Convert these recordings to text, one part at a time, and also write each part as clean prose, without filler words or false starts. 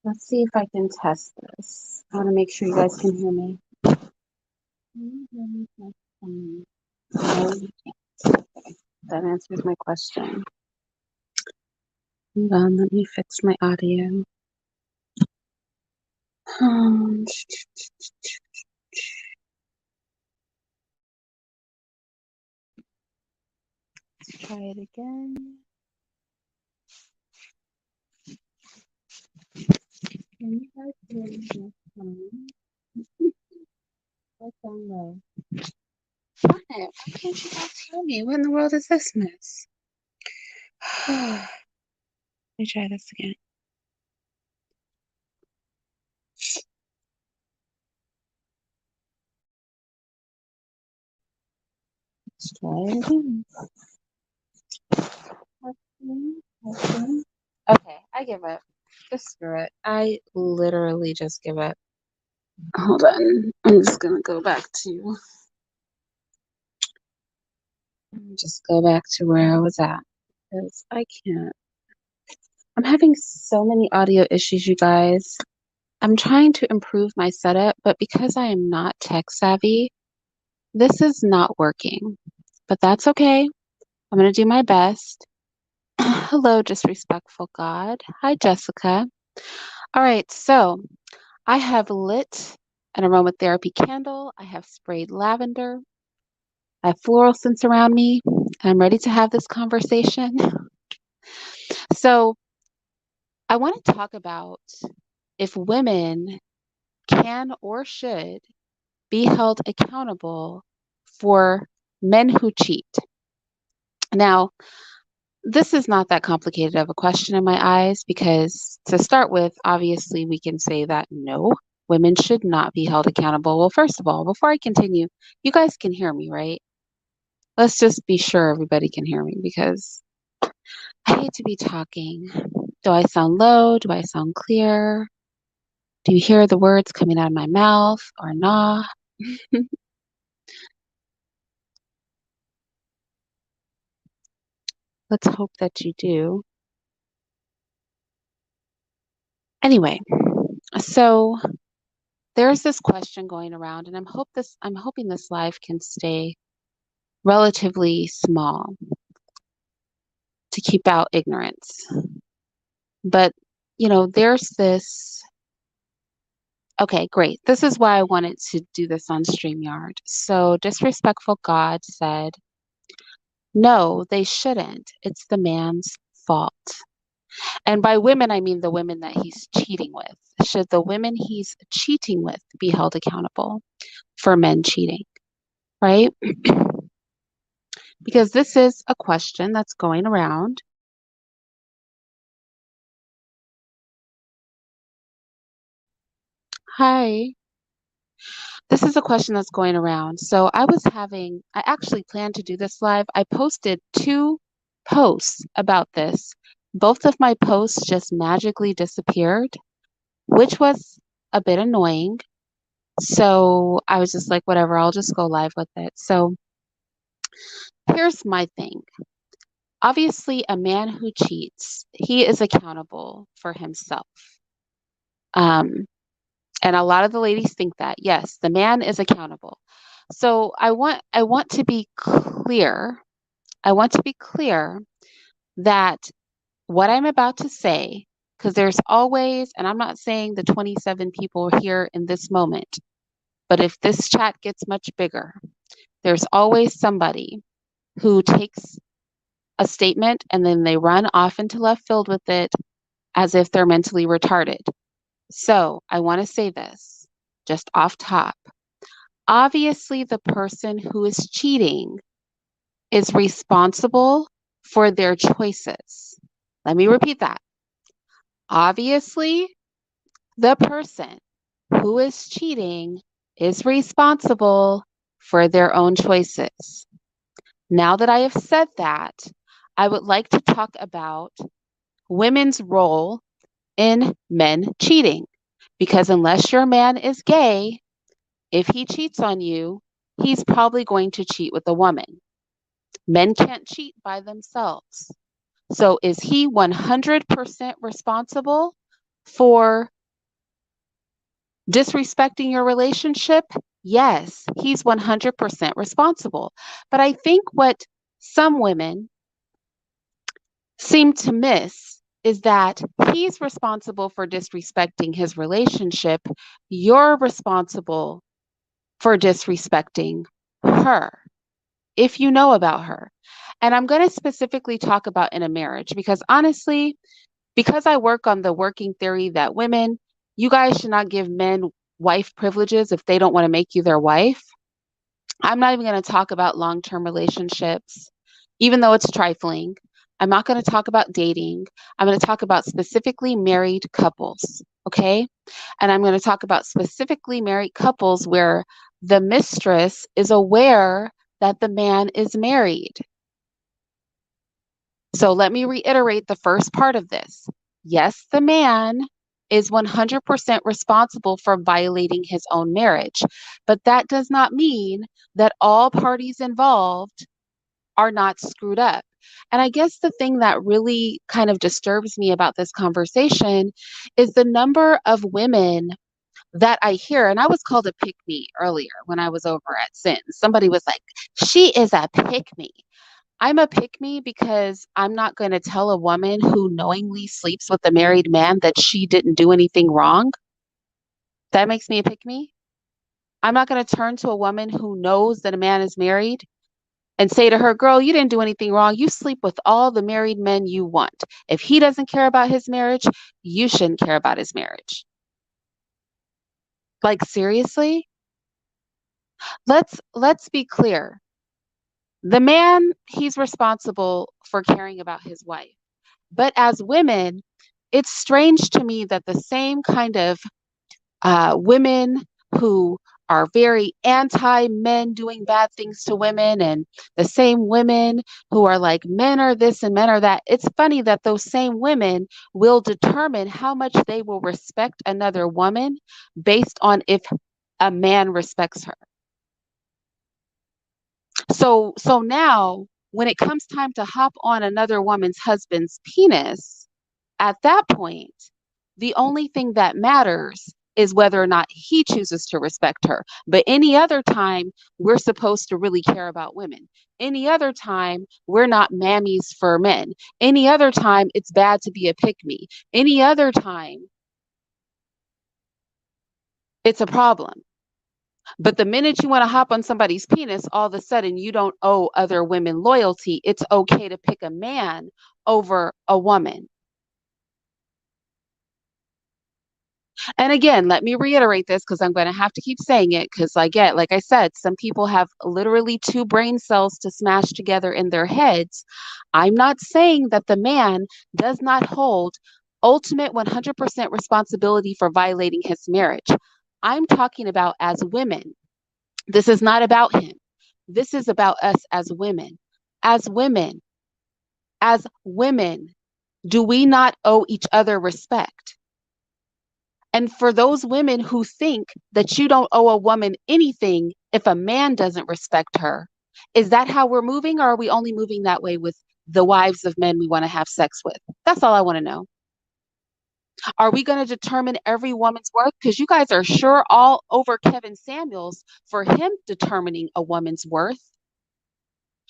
Let's see if I can test this. I want to make sure you guys can hear me. Can you hear me just fine? No, you can't. Okay, that answers my question. Hold on, let me fix my audio. Let's try it again. Can you guys hear me just fine? I sound low. What? Why can't you guys hear me? What in the world is this mess? Let me try this again. Let's try it again. Okay, I give up. Just screw it. I literally just give up. Hold on. I'm just gonna go back to where I was at because I can't. I'm having so many audio issues, you guys. I'm trying to improve my setup, but because I am not tech savvy, this is not working. But that's okay. I'm gonna do my best. Hello, disrespectful God. Hi, Jessica. All right, so I have lit an aromatherapy candle. I have sprayed lavender. I have floral scents around me. I'm ready to have this conversation. So, I want to talk about if women can or should be held accountable for men who cheat. Now, this is not that complicated of a question in my eyes because, to start with, obviously, we can say that no, women should not be held accountable. Well, first of all, before I continue, you guys can hear me, right? Let's just be sure everybody can hear me because I hate to be talking. Do I sound low? Do I sound clear? Do you hear the words coming out of my mouth or not? Let's hope that you do. Anyway, so there's this question going around, and I'm hoping this live can stay relatively small to keep out ignorance. But there's this. Okay, great. This is why I wanted to do this on StreamYard. So, Disrespectful God said, no, they shouldn't. It's the man's fault. And by women, I mean the women that he's cheating with. Should the women he's cheating with be held accountable for men cheating? Right? Because this is a question that's going around. Hi. This is a question that's going around. So I actually planned to do this live. I posted 2 posts about this. Both of my posts just magically disappeared, which was a bit annoying. So I was just like, whatever, I'll just go live with it. So here's my thing. Obviously, a man who cheats, he is accountable for himself. And a lot of the ladies think that, yes, the man is accountable. So I want to be clear. I want to be clear that what I'm about to say, because there's always, and I'm not saying the 27 people here in this moment, but if this chat gets much bigger, there's always somebody who takes a statement and then they run off into left field with it as if they're mentally retarded. So I want to say this just off top. Obviously, the person who is cheating is responsible for their choices. Let me repeat that. Obviously, the person who is cheating is responsible for their own choices. Now that I have said that, I would like to talk about women's role in men cheating. Because unless your man is gay, if he cheats on you, he's probably going to cheat with a woman. Men can't cheat by themselves. So is he 100% responsible for Disrespecting your relationship, yes, he's 100% responsible. But I think what some women seem to miss is that he's responsible for disrespecting his relationship. You're responsible for disrespecting her, if you know about her. And I'm going to specifically talk about in a marriage because honestly, because I work on the working theory that women, you guys should not give men wife privileges if they don't want to make you their wife. I'm not even going to talk about long term relationships, even though it's trifling. I'm not going to talk about dating. I'm going to talk about specifically married couples. Okay. And I'm going to talk about specifically married couples where the mistress is aware that the man is married. So let me reiterate the first part of this. Yes, the man is 100% responsible for violating his own marriage, but that does not mean that all parties involved are not screwed up. And I guess the thing that really kind of disturbs me about this conversation is the number of women that I hear. And I was called a pick me earlier when I was over at Sin. Somebody was like, she is a pick me. I'm a pick me because I'm not going to tell a woman who knowingly sleeps with a married man that she didn't do anything wrong. That makes me a pick me. I'm not going to turn to a woman who knows that a man is married and say to her, girl, you didn't do anything wrong. You sleep with all the married men you want. If he doesn't care about his marriage, you shouldn't care about his marriage. Like seriously? Let's be clear. The man, he's responsible for caring about his wife. But as women, it's strange to me that the same kind of women who are very anti men doing bad things to women, and the same women who are like, men are this and men are that. It's funny that those same women will determine how much they will respect another woman based on if a man respects her. So now when it comes time to hop on another woman's husband's penis, at that point, the only thing that matters is whether or not he chooses to respect her. But any other time, we're supposed to really care about women. Any other time, we're not mammies for men. Any other time, it's bad to be a pick me. Any other time, it's a problem. But the minute you want to hop on somebody's penis, all of a sudden you don't owe other women loyalty. It's okay to pick a man over a woman. And again, let me reiterate this because I'm going to have to keep saying it because like I said, some people have literally two brain cells to smash together in their heads. I'm not saying that the man does not hold ultimate 100% responsibility for violating his marriage. I'm talking about as women. This is not about him. This is about us as women. As women, as women, do we not owe each other respect? And for those women who think that you don't owe a woman anything if a man doesn't respect her, is that how we're moving, or are we only moving that way with the wives of men we want to have sex with? That's all I want to know. Are we going to determine every woman's worth? Because you guys are sure all over Kevin Samuels for him determining a woman's worth.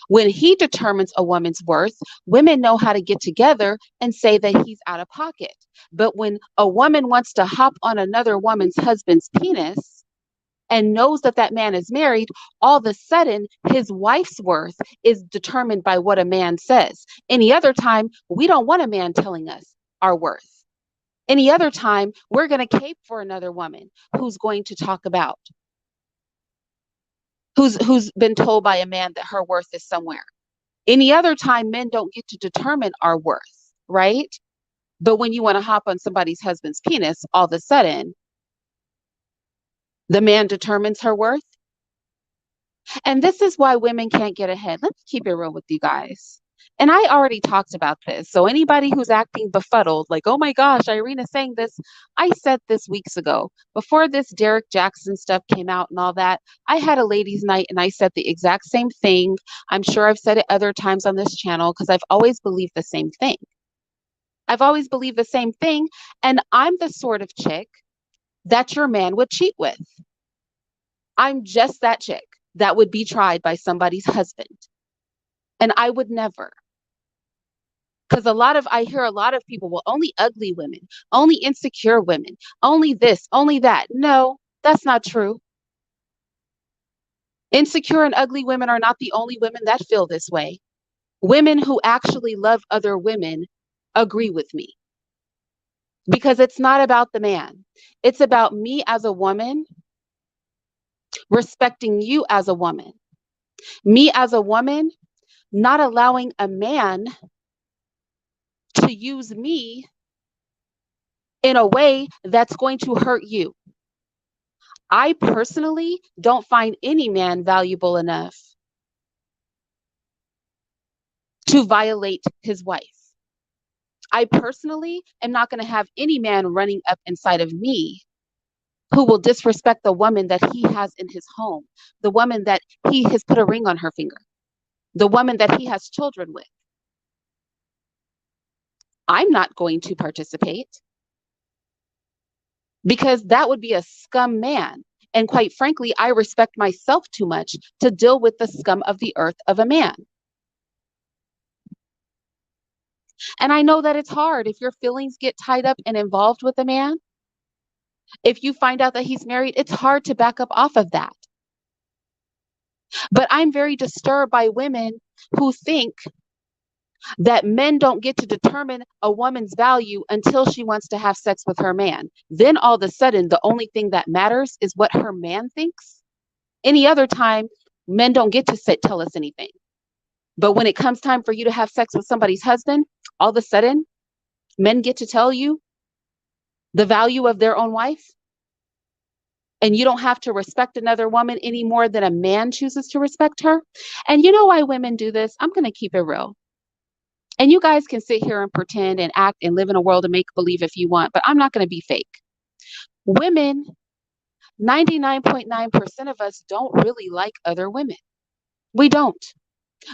When he determines a woman's worth, women know how to get together and say that he's out of pocket. But when a woman wants to hop on another woman's husband's penis and knows that that man is married, all of a sudden his wife's worth is determined by what a man says. Any other time, we don't want a man telling us our worth. Any other time, we're going to cape for another woman who's going to talk about who's been told by a man that her worth is somewhere. Any other time, men don't get to determine our worth, right? But when you want to hop on somebody's husband's penis, all of a sudden, the man determines her worth. And this is why women can't get ahead. Let's keep it real with you guys. And I already talked about this. So anybody who's acting befuddled, like, oh my gosh, Irina's saying this, I said this weeks ago. Before this Derek Jackson stuff came out and all that, I had a ladies' night and I said the exact same thing. I'm sure I've said it other times on this channel because I've always believed the same thing. I've always believed the same thing. And I'm the sort of chick that your man would cheat with. I'm just that chick that would be tried by somebody's husband. And I would never. Because I hear a lot of people, well, only ugly women, only insecure women, only this, only that. No, that's not true. Insecure and ugly women are not the only women that feel this way. Women who actually love other women agree with me because it's not about the man. It's about me as a woman respecting you as a woman. Me as a woman not allowing a man to use me in a way that's going to hurt you. I personally don't find any man valuable enough to violate his wife. I personally am not going to have any man running up inside of me who will disrespect the woman that he has in his home, the woman that he has put a ring on her finger, the woman that he has children with. I'm not going to participate because that would be a scum man. And quite frankly, I respect myself too much to deal with the scum of the earth of a man. And I know that it's hard if your feelings get tied up and involved with a man. If you find out that he's married, it's hard to back up off of that. But I'm very disturbed by women who think that men don't get to determine a woman's value until she wants to have sex with her man. Then all of a sudden, the only thing that matters is what her man thinks. Any other time, men don't get to tell us anything. But when it comes time for you to have sex with somebody's husband, all of a sudden, men get to tell you the value of their own wife. And you don't have to respect another woman any more than a man chooses to respect her. And you know why women do this? I'm going to keep it real. And you guys can sit here and pretend and act and live in a world of make believe if you want, but I'm not going to be fake. Women, 99.9% of us don't really like other women. We don't.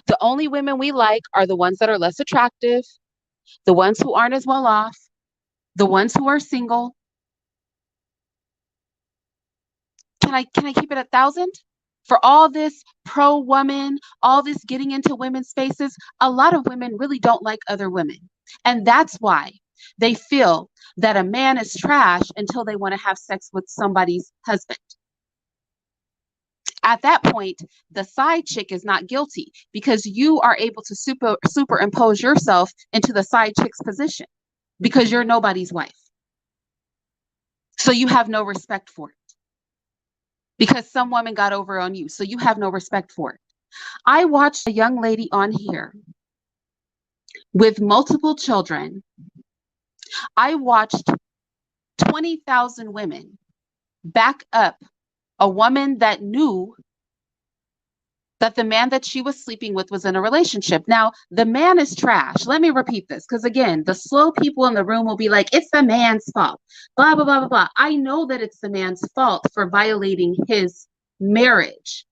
The only women we like are the ones that are less attractive, the ones who aren't as well off, the ones who are single. Can I keep it 1,000? For all this pro woman, all this getting into women's spaces, a lot of women really don't like other women. And that's why they feel that a man is trash until they want to have sex with somebody's husband. At that point, the side chick is not guilty because you are able to superimpose yourself into the side chick's position because you're nobody's wife. So you have no respect for it because some woman got over on you. So you have no respect for it. I watched a young lady on here with multiple children. I watched 20,000 women back up a woman that knew that the man that she was sleeping with was in a relationship. Now, the man is trash. Let me repeat this, because again, the slow people in the room will be like, it's the man's fault, blah, blah, blah, blah, blah. I know that it's the man's fault for violating his marriage.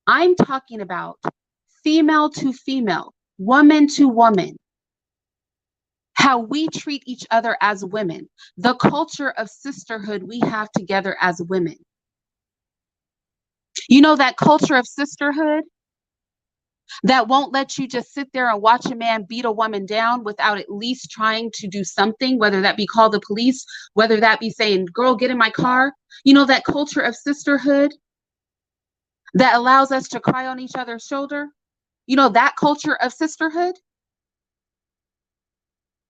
I'm talking about female to female, woman to woman, how we treat each other as women, the culture of sisterhood we have together as women. You know, that culture of sisterhood that won't let you just sit there and watch a man beat a woman down without at least trying to do something, whether that be call the police, whether that be saying, girl, get in my car. You know, that culture of sisterhood that allows us to cry on each other's shoulder. You know, that culture of sisterhood.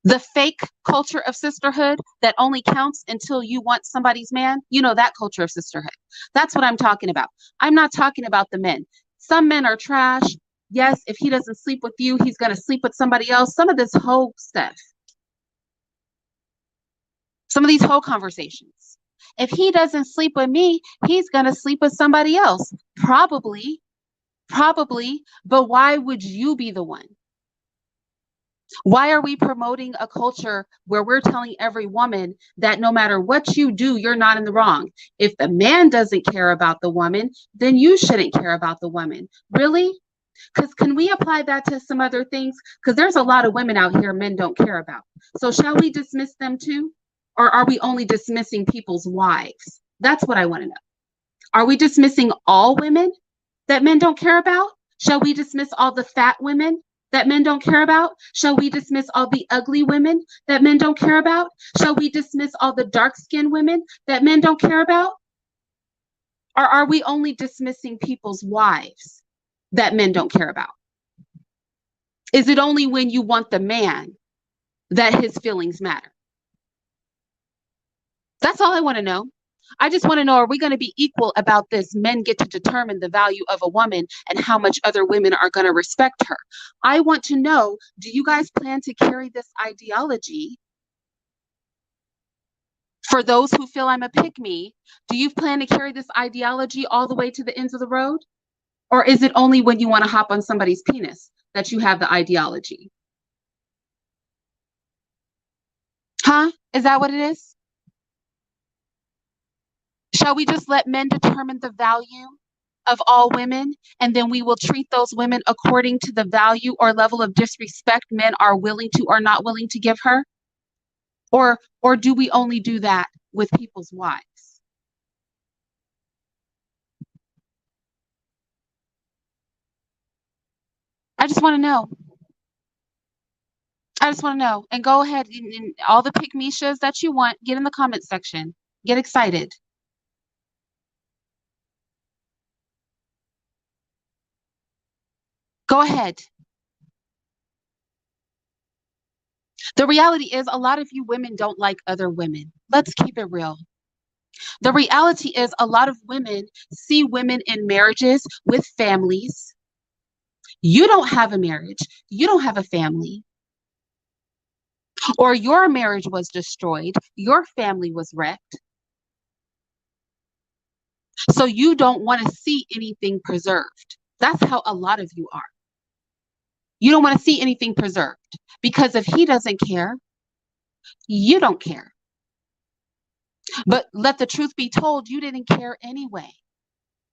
The fake culture of sisterhood that only counts until you want somebody's man. You know, that culture of sisterhood. That's what I'm talking about. I'm not talking about the men. Some men are trash. Yes, if he doesn't sleep with you, he's going to sleep with somebody else. Some of this whole stuff. Some of these whole conversations. If he doesn't sleep with me, he's going to sleep with somebody else. Probably. But why would you be the one? Why are we promoting a culture where we're telling every woman that no matter what you do, you're not in the wrong? If the man doesn't care about the woman, then you shouldn't care about the woman. Really? Because can we apply that to some other things? Because there's a lot of women out here men don't care about. So shall we dismiss them too? Or are we only dismissing people's wives? That's what I want to know. Are we dismissing all women that men don't care about? Shall we dismiss all the fat women that men don't care about? Shall we dismiss all the ugly women that men don't care about? Shall we dismiss all the dark-skinned women that men don't care about? Or are we only dismissing people's wives that men don't care about? Is it only when you want the man that his feelings matter? That's all I want to know. I just want to know, are we going to be equal about this? Men get to determine the value of a woman and how much other women are going to respect her. I want to know, do you guys plan to carry this ideology for those who feel I'm a pick-me? Do you plan to carry this ideology all the way to the ends of the road? Or is it only when you want to hop on somebody's penis that you have the ideology? Huh? Is that what it is? Shall we just let men determine the value of all women, and then we will treat those women according to the value or level of disrespect men are willing to or not willing to give her? Or do we only do that with people's wives? I just want to know. I just want to know. And go ahead, and all the pick me shows that you want, get in the comment section. Get excited. Go ahead. The reality is, a lot of you women don't like other women. Let's keep it real. The reality is, a lot of women see women in marriages with families. You don't have a marriage. You don't have a family. Or your marriage was destroyed. Your family was wrecked. So you don't want to see anything preserved. That's how a lot of you are. You don't want to see anything preserved because if he doesn't care, you don't care. But let the truth be told, you didn't care anyway.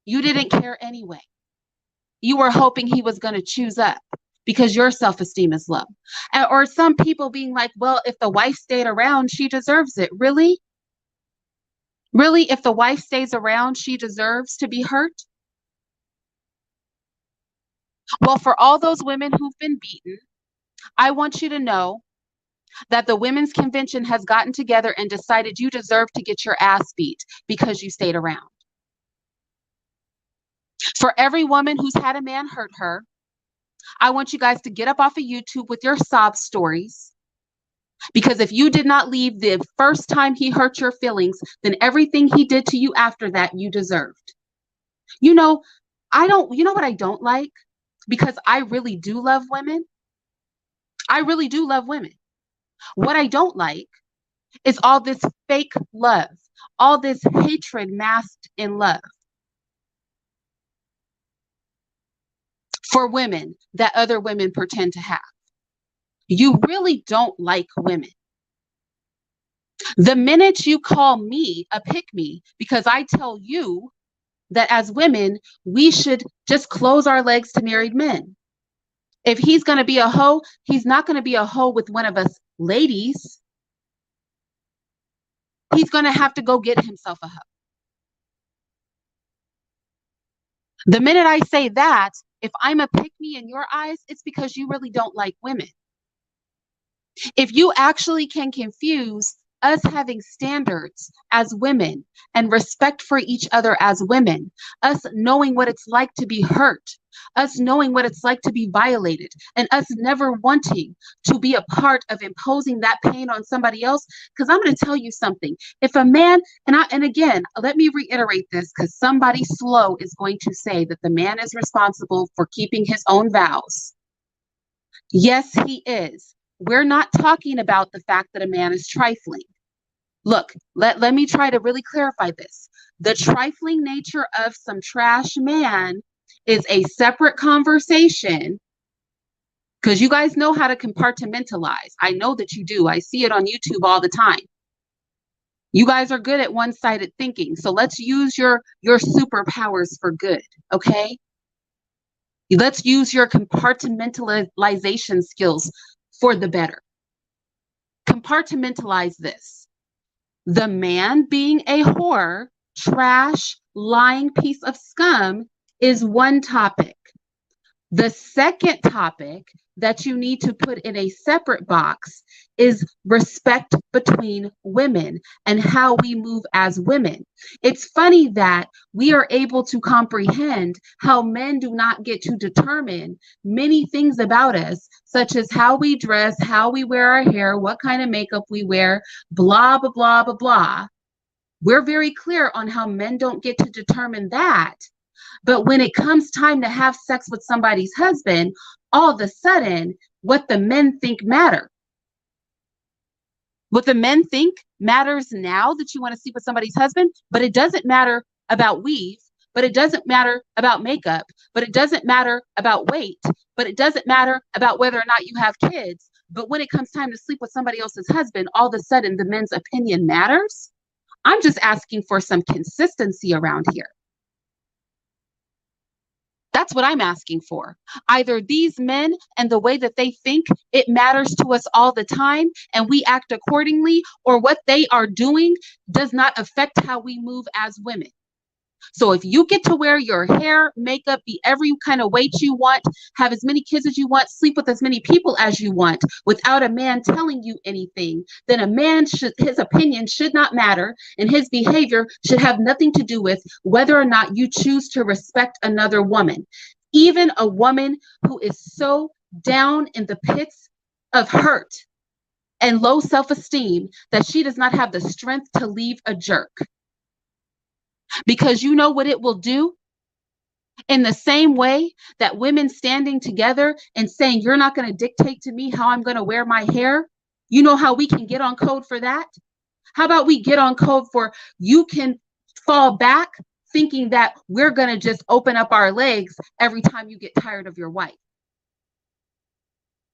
You didn't care anyway. You were hoping he was going to choose up because your self-esteem is low. Or some people being like, well, if the wife stayed around, she deserves it. Really? Really? If the wife stays around, she deserves to be hurt? Well, for all those women who've been beaten, I want you to know that the Women's Convention has gotten together and decided you deserve to get your ass beat because you stayed around. For every woman who's had a man hurt her, I want you guys to get up off of YouTube with your sob stories. Because if you did not leave the first time he hurt your feelings, then everything he did to you after that, you deserved. You know what I don't like? Because I really do love women. I really do love women. What I don't like is all this fake love, all this hatred masked in love for women that other women pretend to have. You really don't like women. The minute you call me a pick-me because I tell you that as women, we should just close our legs to married men. If he's going to be a hoe, he's not going to be a hoe with one of us ladies. He's going to have to go get himself a hoe. The minute I say that, if I'm a pick-me in your eyes, it's because you really don't like women. If you actually can confuse us having standards as women and respect for each other as women, us knowing what it's like to be hurt, us knowing what it's like to be violated, and us never wanting to be a part of imposing that pain on somebody else. Because I'm going to tell you something. If a man, and again, let me reiterate this because somebody slow is going to say that the man is responsible for keeping his own vows. Yes, he is. We're not talking about the fact that a man is trifling. Look, let me try to really clarify this. The trifling nature of some trash man is a separate conversation because you guys know how to compartmentalize. I know that you do. I see it on YouTube all the time. You guys are good at one-sided thinking. So let's use your superpowers for good, okay? Let's use your compartmentalization skills for the better. Compartmentalize this. The man being a whore, trash, lying piece of scum is one topic. The second topic that you need to put in a separate box is respect between women and how we move as women. It's funny that we are able to comprehend how men do not get to determine many things about us, such as how we dress, how we wear our hair, what kind of makeup we wear, blah, blah, blah, blah, blah. We're very clear on how men don't get to determine that. But when it comes time to have sex with somebody's husband, all of a sudden, what the men think matter. What the men think matters now that you want to sleep with somebody's husband, but it doesn't matter about weave, but it doesn't matter about makeup, but it doesn't matter about weight, but it doesn't matter about whether or not you have kids. But when it comes time to sleep with somebody else's husband, all of a sudden the men's opinion matters. I'm just asking for some consistency around here. That's what I'm asking for. Either these men and the way that they think it matters to us all the time and we act accordingly, or what they are doing does not affect how we move as women. So if you get to wear your hair, makeup, be every kind of weight you want, have as many kids as you want, sleep with as many people as you want, without a man telling you anything, then a man his opinion should not matter, and his behavior should have nothing to do with whether or not you choose to respect another woman. Even a woman who is so down in the pits of hurt and low self-esteem that she does not have the strength to leave a jerk. Because you know what it will do? In the same way that women standing together and saying, you're not going to dictate to me how I'm going to wear my hair, you know how we can get on code for that? How about we get on code for you can fall back thinking that we're going to just open up our legs every time you get tired of your wife.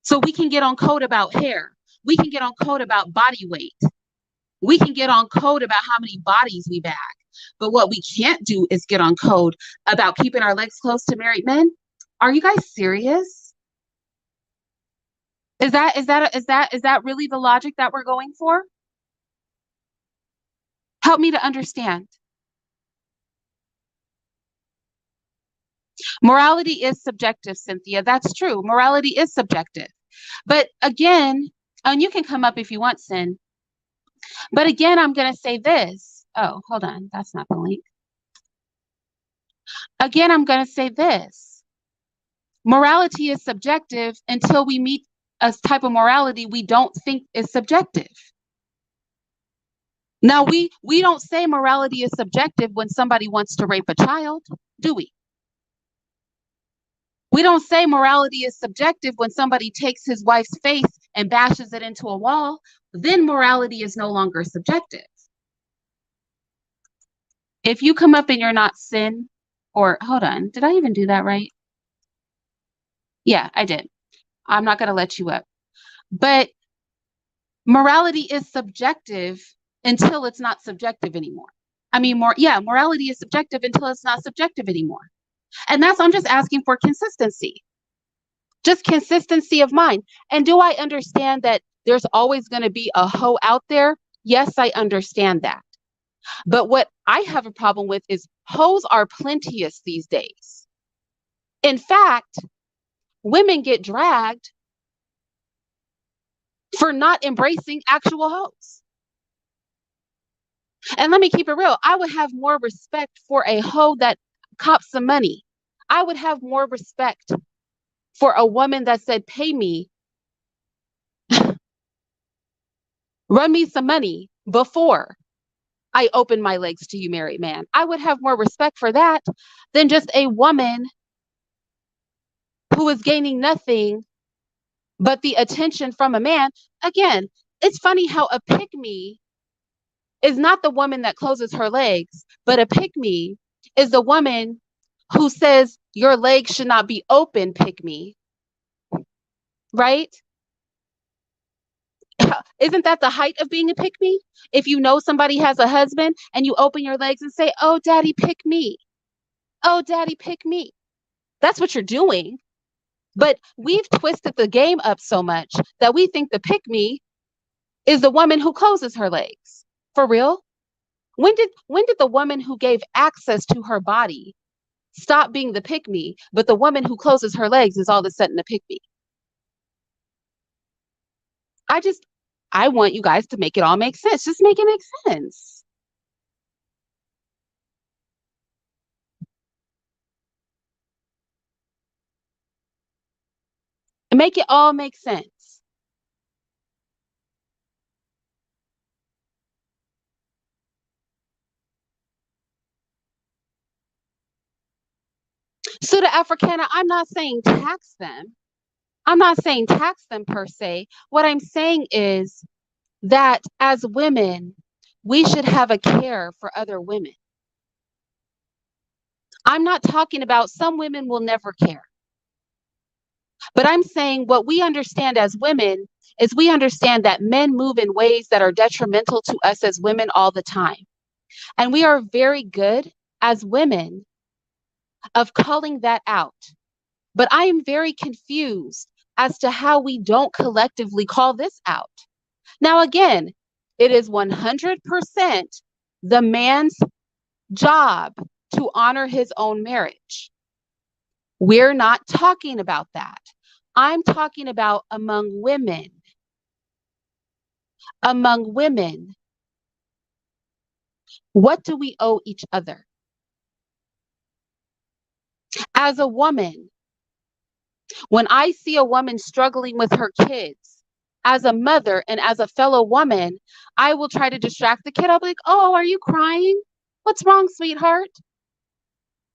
So we can get on code about hair. We can get on code about body weight. We can get on code about how many bodies we bag. But what we can't do is get on code about keeping our legs closed to married men. Are you guys serious? Is that really the logic that we're going for? Help me to understand. Morality is subjective, Cynthia. That's true. Morality is subjective. But again, and you can come up if you want, Sin. But again, I'm going to say this. Oh, hold on. That's not the link. Again, I'm going to say this. Morality is subjective until we meet a type of morality we don't think is subjective. Now, we don't say morality is subjective when somebody wants to rape a child, do we? We don't say morality is subjective when somebody takes his wife's face and bashes it into a wall. Then morality is no longer subjective. If you come up and you're not Sin, or hold on, did I even do that right? Yeah, I did. I'm not going to let you up. But morality is subjective until it's not subjective anymore. Morality is subjective until it's not subjective anymore. And I'm just asking for consistency. Just consistency of mind. And do I understand that there's always going to be a hoe out there? Yes, I understand that. But what I have a problem with is hoes are plenteous these days. In fact, women get dragged for not embracing actual hoes. And let me keep it real. I would have more respect for a hoe that cops some money. I would have more respect for a woman that said, pay me, run me some money before I open my legs to you, married man. I would have more respect for that than just a woman who is gaining nothing but the attention from a man. Again, it's funny how a pick-me is not the woman that closes her legs, but a pick-me is the woman who says your legs should not be open, pick-me. Right? Isn't that the height of being a pick-me? If you know somebody has a husband and you open your legs and say, oh, daddy, pick me. Oh, daddy, pick me. That's what you're doing. But we've twisted the game up so much that we think the pick-me is the woman who closes her legs. For real? When did the woman who gave access to her body stop being the pick me, but the woman who closes her legs is all of a sudden the pick me? I just I want you guys to make it all make sense. Just make it make sense. Make it all make sense. So the Africana, I'm not saying tax them. I'm not saying tax them per se. What I'm saying is that as women, we should have a care for other women. I'm not talking about some women will never care, but I'm saying what we understand as women is we understand that men move in ways that are detrimental to us as women all the time. And we are very good as women of calling that out. But I am very confused as to how we don't collectively call this out. Now, again, it is 100% the man's job to honor his own marriage. We're not talking about that. I'm talking about among women. Among women, what do we owe each other? As a woman, when I see a woman struggling with her kids, as a mother and as a fellow woman, I will try to distract the kid. I'll be like, oh, are you crying? What's wrong, sweetheart?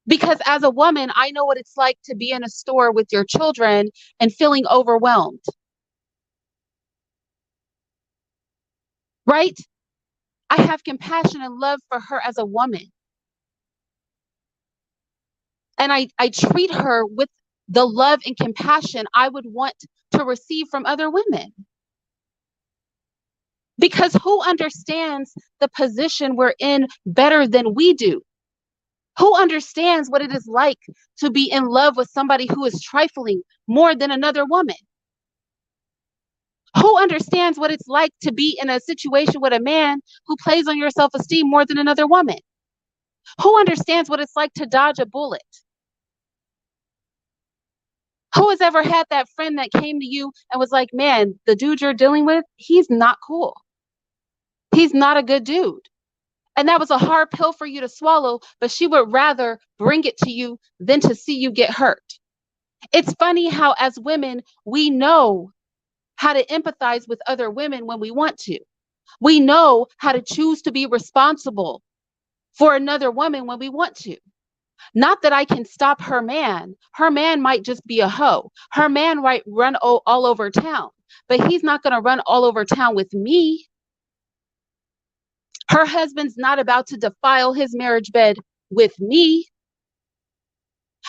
Because as a woman, I know what it's like to be in a store with your children and feeling overwhelmed, right? I have compassion and love for her as a woman. And I treat her with the love and compassion I would want to receive from other women. Because who understands the position we're in better than we do? Who understands what it is like to be in love with somebody who is trifling more than another woman? Who understands what it's like to be in a situation with a man who plays on your self-esteem more than another woman? Who understands what it's like to dodge a bullet? Who has ever had that friend that came to you and was like, man, the dude you're dealing with, he's not cool. He's not a good dude. And that was a hard pill for you to swallow, but she would rather bring it to you than to see you get hurt. It's funny how, as women, we know how to empathize with other women when we want to. We know how to choose to be responsible for another woman when we want to. Not that I can stop her man. Her man might just be a hoe. Her man might run all over town, but he's not going to run all over town with me. Her husband's not about to defile his marriage bed with me.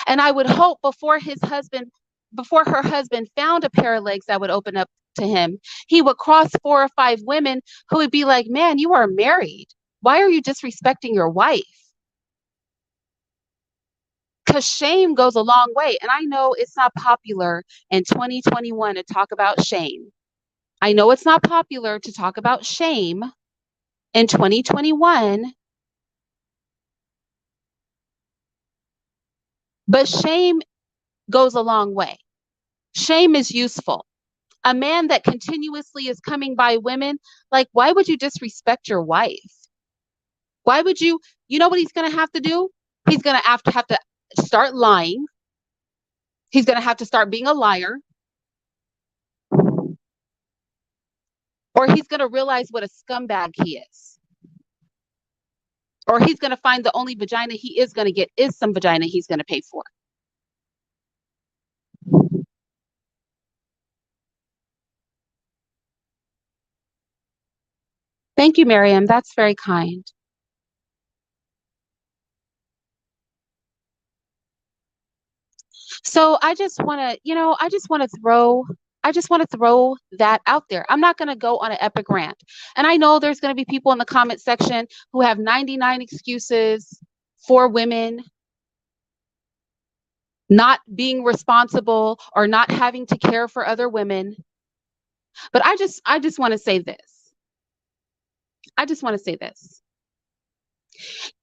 And I would hope before her husband found a pair of legs that would open up to him, he would cross 4 or 5 women who would be like, man, you are married. Why are you disrespecting your wife? Because shame goes a long way. And I know it's not popular in 2021 to talk about shame. I know it's not popular to talk about shame in 2021, but shame goes a long way. Shame is useful. A man that continuously is coming by women, like, why would you disrespect your wife? Why would you know what he's going to have to do? He's going to have to start lying. He's going to have to start being a liar. Or he's going to realize what a scumbag he is. Or he's going to find the only vagina he is going to get is some vagina he's going to pay for. Thank you, Miriam. That's very kind. So I just want to throw that out there. I'm not going to go on an epic rant. And I know there's going to be people in the comment section who have 99 excuses for women not being responsible or not having to care for other women. But I just want to say this. I just want to say this.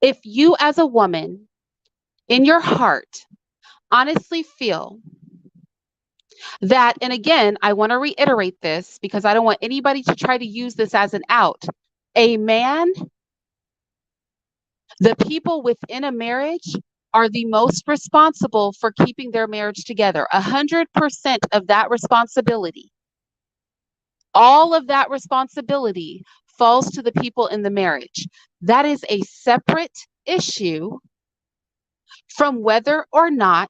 If you as a woman in your heart honestly feel that, and again, I want to reiterate this because I don't want anybody to try to use this as an out. A man, the people within a marriage are the most responsible for keeping their marriage together. 100% of that responsibility, all of that responsibility falls to the people in the marriage. That is a separate issue from whether or not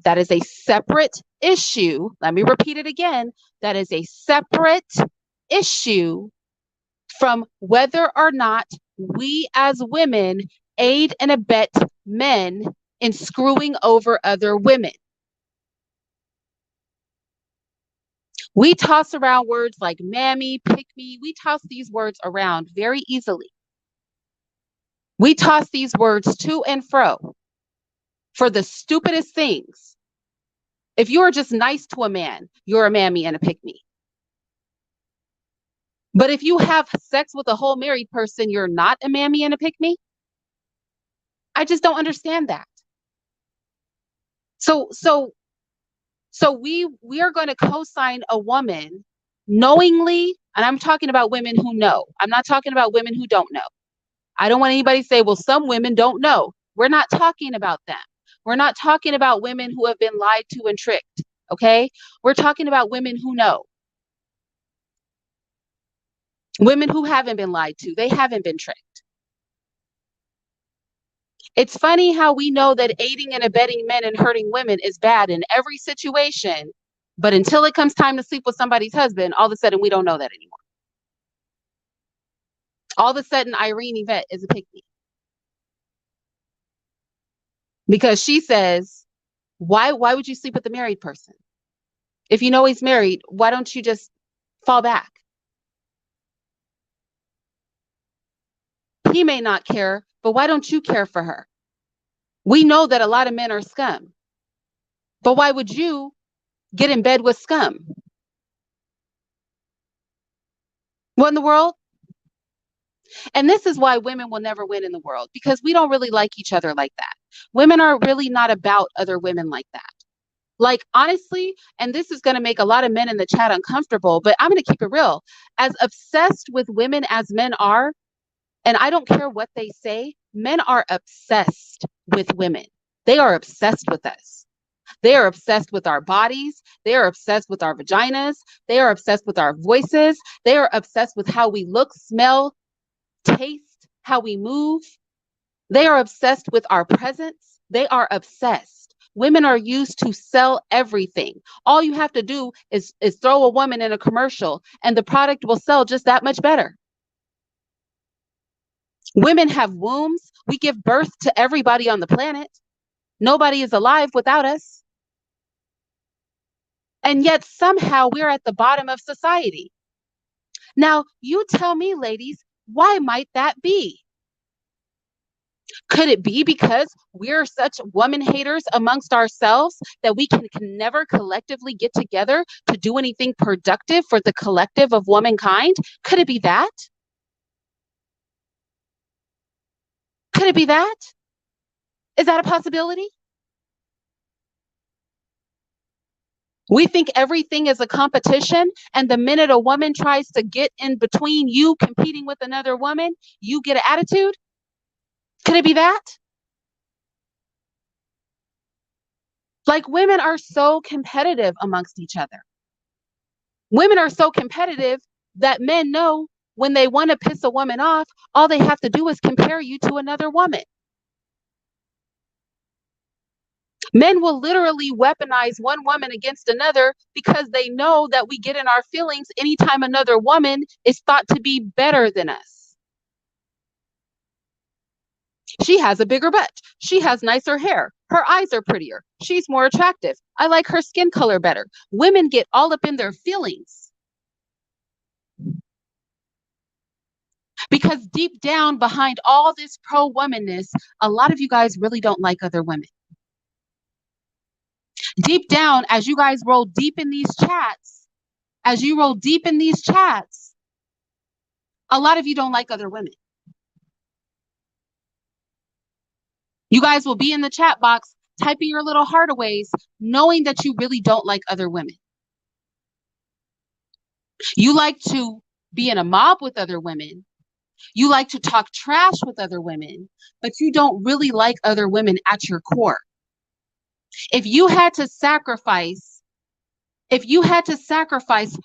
that is a separate issue. Let me repeat it again. That is a separate issue from whether or not we as women aid and abet men in screwing over other women. We toss around words like mammy, pick me. We toss these words around very easily. We toss these words to and fro for the stupidest things. If you are just nice to a man, you're a mammy and a pick me. But if you have sex with a whole married person, you're not a mammy and a pick me. I just don't understand that. So we are going to co-sign a woman knowingly, and I'm talking about women who know. I'm not talking about women who don't know. I don't want anybody to say, well, some women don't know. We're not talking about them. We're not talking about women who have been lied to and tricked. Okay? We're talking about women who know. Women who haven't been lied to. They haven't been tricked. It's funny how we know that aiding and abetting men and hurting women is bad in every situation, but until it comes time to sleep with somebody's husband, all of a sudden we don't know that anymore. All of a sudden Irene Yvette is a pick me. Because she says, why would you sleep with a married person? If you know he's married, why don't you just fall back? He may not care, but why don't you care for her? We know that a lot of men are scum, but why would you get in bed with scum? What in the world? And this is why women will never win in the world, because we don't really like each other like that. Women are really not about other women like that. Like, honestly, and this is going to make a lot of men in the chat uncomfortable, but I'm going to keep it real. As obsessed with women as men are, and I don't care what they say, men are obsessed with women. They are obsessed with us. They are obsessed with our bodies. They are obsessed with our vaginas. They are obsessed with our voices. They are obsessed with how we look, smell, taste, how we move. They are obsessed with our presence. They are obsessed. Women are used to sell everything. All you have to do is throw a woman in a commercial and the product will sell just that much better. Women have wombs. We give birth to everybody on the planet. Nobody is alive without us. And yet somehow we're at the bottom of society. Now, you tell me, ladies, why might that be? Could it be because we're such woman haters amongst ourselves that we can never collectively get together to do anything productive for the collective of womankind? Could it be that? Could it be that? Is that a possibility? We think everything is a competition, and the minute a woman tries to get in between you competing with another woman, you get an attitude? Could it be that? Like, women are so competitive amongst each other. Women are so competitive that men know when they want to piss a woman off, all they have to do is compare you to another woman. Men will literally weaponize one woman against another because they know that we get in our feelings anytime another woman is thought to be better than us. She has a bigger butt. She has nicer hair. Her eyes are prettier. She's more attractive. I like her skin color better. Women get all up in their feelings because deep down behind all this pro-womanness, a lot of you guys really don't like other women. Deep down, as you guys roll deep in these chats, A lot of you don't like other women. You guys will be in the chat box typing your little heartaways, knowing that you really don't like other women. You like to be in a mob with other women. You like to talk trash with other women, but you don't really like other women at your core. If you had to sacrifice,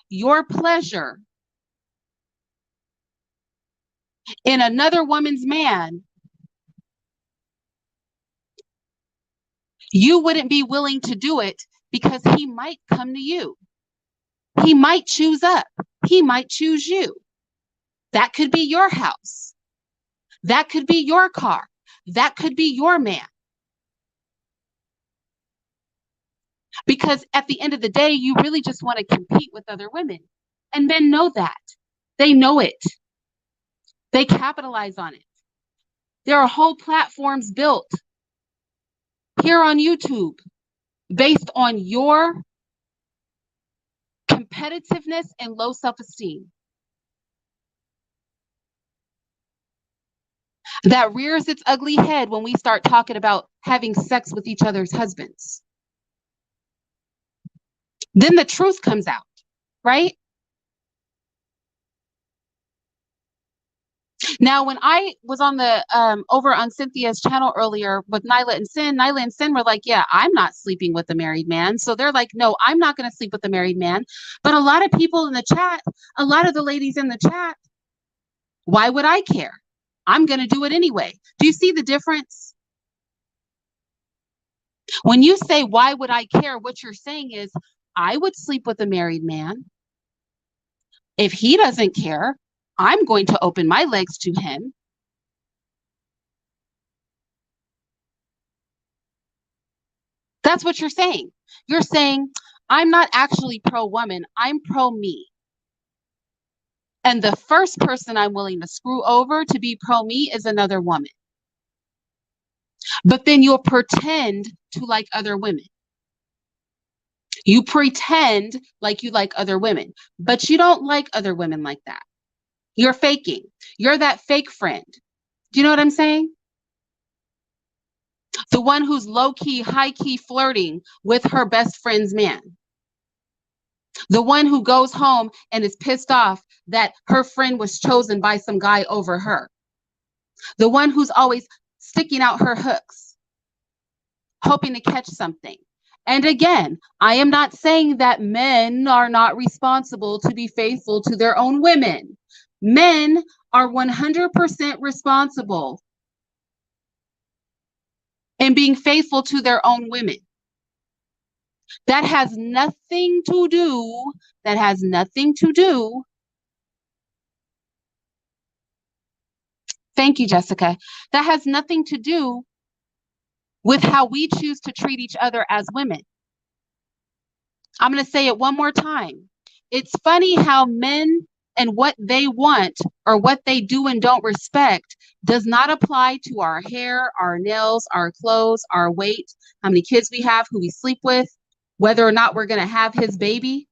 your pleasure in another woman's man, you wouldn't be willing to do it because he might come to you. He might choose up. He might choose you. That could be your house. That could be your car. That could be your man. Because at the end of the day, you really just want to compete with other women. And men know that. They know it. They capitalize on it. There are whole platforms built here on YouTube based on your competitiveness and low self-esteem that rears its ugly head when we start talking about having sex with each other's husbands. Then the truth comes out, right? Now, when I was on the over on Cynthia's channel earlier with Nyla and Sin were like, yeah, I'm not sleeping with a married man. So they're like, no, I'm not going to sleep with a married man. But a lot of people in the chat, a lot of the ladies in the chat, why would I care? I'm going to do it anyway. Do you see the difference? When you say, why would I care? What you're saying is, I would sleep with a married man. If he doesn't care, I'm going to open my legs to him. That's what you're saying. You're saying, I'm not actually pro-woman, I'm pro-me. And the first person I'm willing to screw over to be pro-me is another woman. But then you'll pretend to like other women. You pretend like you like other women, but you don't like other women like that. You're faking. You're that fake friend. Do you know what I'm saying? The one who's low-key, high-key flirting with her best friend's man. The one who goes home and is pissed off that her friend was chosen by some guy over her. The one who's always sticking out her hooks, hoping to catch something. And again, I am not saying that men are not responsible to be faithful to their own women. Men are 100% responsible in being faithful to their own women. That has nothing to do, thank you, Jessica. That has nothing to do with how we choose to treat each other as women. I'm going to say it one more time. It's funny how men and what they want or what they do and don't respect does not apply to our hair, our nails, our clothes, our weight, how many kids we have, who we sleep with, whether or not we're going to have his baby.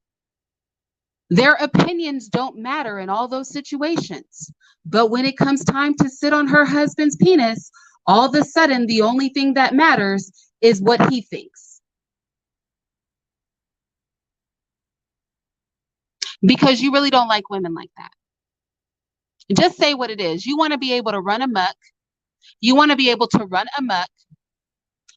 Their opinions don't matter in all those situations. But when it comes time to sit on her husband's penis, all of a sudden, the only thing that matters is what he thinks. Because you really don't like women like that. Just say what it is. You want to be able to run amok. You want to be able to run amok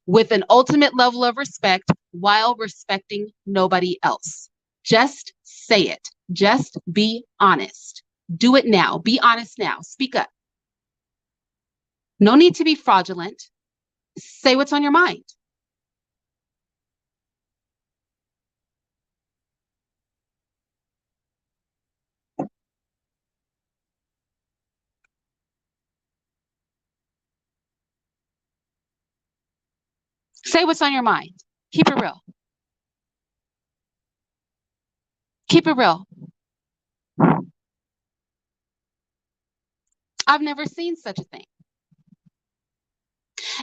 with an ultimate level of respect while respecting nobody else. Just say it. Just be honest. Do it now. Be honest now. Speak up. No need to be fraudulent. Say what's on your mind. Say what's on your mind. Keep it real. Keep it real. I've never seen such a thing.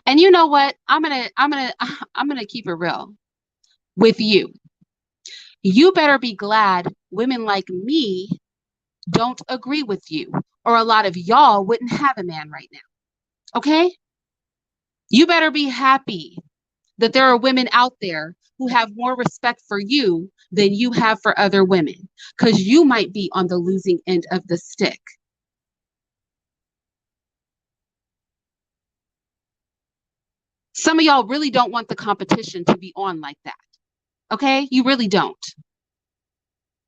And you know what? I'm gonna keep it real with you. You better be glad women like me don't agree with you. or a lot of y'all wouldn't have a man right now. Okay? You better be happy that there are women out there who have more respect for you than you have for other women, because you might be on the losing end of the stick. Some of y'all really don't want the competition to be on like that. Okay? You really don't.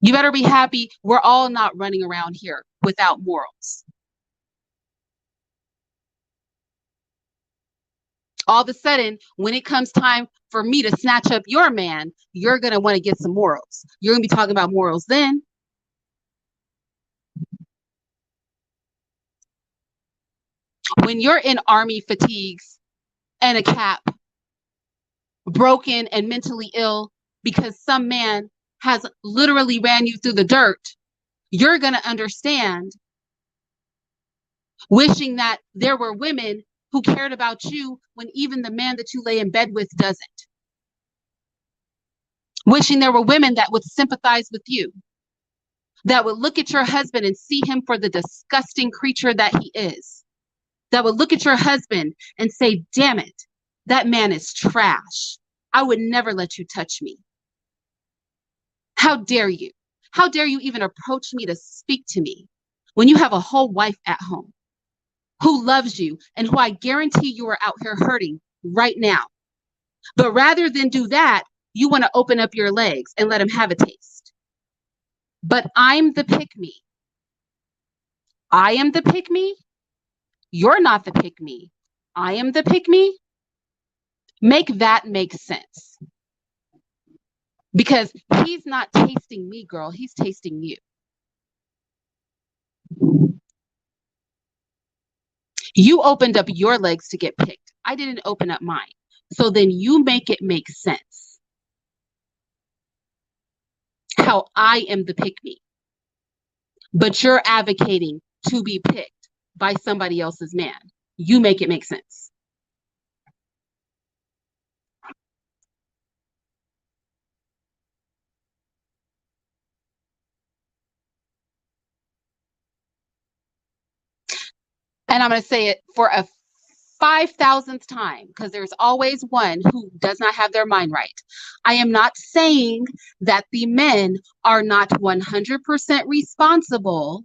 You better be happy we're all not running around here without morals. All of a sudden, when it comes time for me to snatch up your man, you're going to want to get some morals. You're going to be talking about morals then. When you're in army fatigues and a cap, broken and mentally ill because some man has literally ran you through the dirt, you're going to understand wishing that there were women who cared about you when even the man that you lay in bed with doesn't. Wishing there were women that would sympathize with you, that would look at your husband and see him for the disgusting creature that he is, that would look at your husband and say, damn it, that man is trash. I would never let you touch me. How dare you? How dare you even approach me to speak to me when you have a whole wife at home who loves you and who I guarantee you are out here hurting right now. But rather than do that, you want to open up your legs and let him have a taste. But I'm the pick-me. I am the pick-me. You're not the pick-me. I am the pick-me. Make that make sense. Because he's not tasting me, girl. He's tasting you. You opened up your legs to get picked. I didn't open up mine. So then you make it make sense. How I am the pick-me. But you're advocating to be picked by somebody else's man. You make it make sense. And I'm going to say it for a 5,000th time, because there's always one who does not have their mind right. I am not saying that the men are not 100% responsible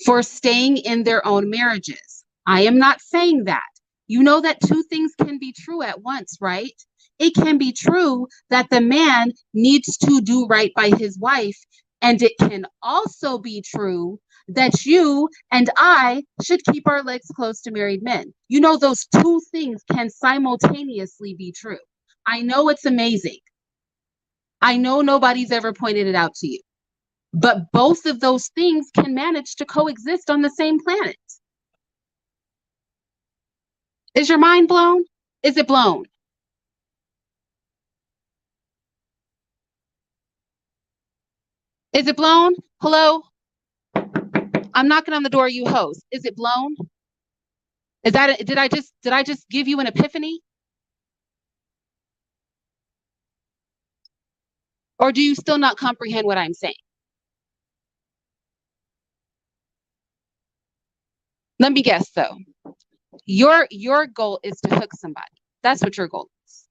for staying in their own marriages. I am not saying that. You know that two things can be true at once, right? It can be true that the man needs to do right by his wife, and it can also be true that you and I should keep our legs close to married men. You know, those two things can simultaneously be true. I know it's amazing. I know nobody's ever pointed it out to you. But both of those things can manage to coexist on the same planet. Is your mind blown? Is it blown? Is it blown? Hello? I'm knocking on the door, you host. Is it blown? Is that did I just give you an epiphany? Or do you still not comprehend what I'm saying? Let me guess though. Your goal is to hook somebody. That's what your goal is.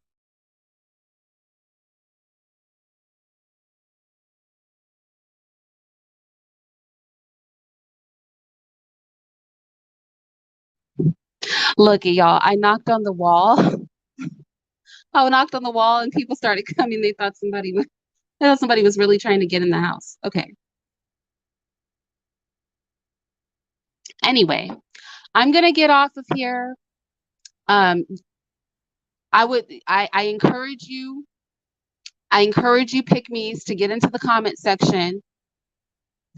Look at y'all. I knocked on the wall. I knocked on the wall and people started coming. They thought somebody was really trying to get in the house. Okay. Anyway, I'm gonna get off of here. Um, I encourage you pick-me's to get into the comment section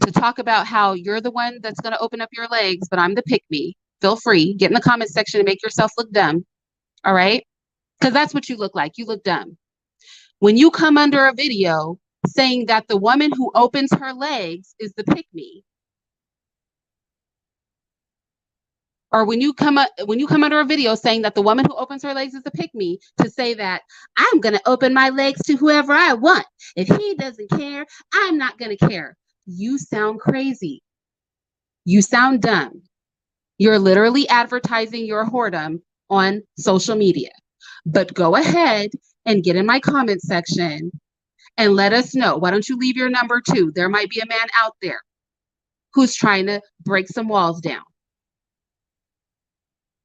to talk about how you're the one that's gonna open up your legs, but I'm the pick-me. Feel free, get in the comment section and make yourself look dumb. All right? Because that's what you look like. You look dumb. When you come under a video saying that the woman who opens her legs is the pick-me, or when you come under a video saying that the woman who opens her legs is the pick-me, to say that I'm going to open my legs to whoever I want. If he doesn't care, I'm not going to care. You sound crazy. You sound dumb. You're literally advertising your whoredom on social media. But go ahead and get in my comment section and let us know. Why don't you leave your number too? There might be a man out there who's trying to break some walls down.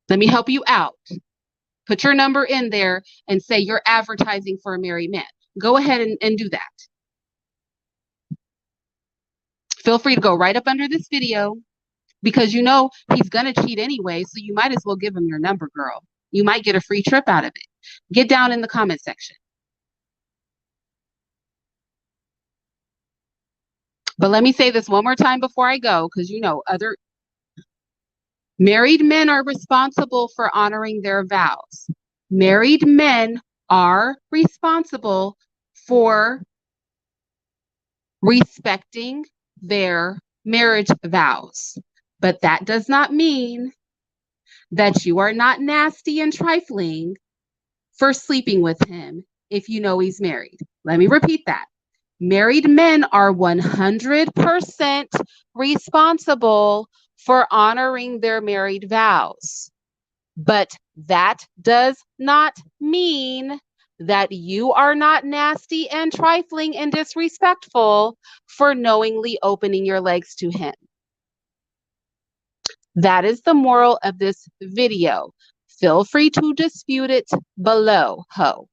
Let me help you out. Put your number in there and say you're advertising for a married man. Go ahead and do that. Feel free to go right up under this video because you know he's going to cheat anyway, so you might as well give him your number, girl. You might get a free trip out of it. Get down in the comment section. But let me say this one more time before I go, because you know, other married men are responsible for honoring their vows. Married men are responsible for respecting their marriage vows. But that does not mean that you are not nasty and trifling for sleeping with him if you know he's married. Let me repeat that. Married men are 100% responsible for honoring their married vows. But that does not mean that you are not nasty and trifling and disrespectful for knowingly opening your legs to him. That is the moral of this video. Feel free to dispute it below, ho.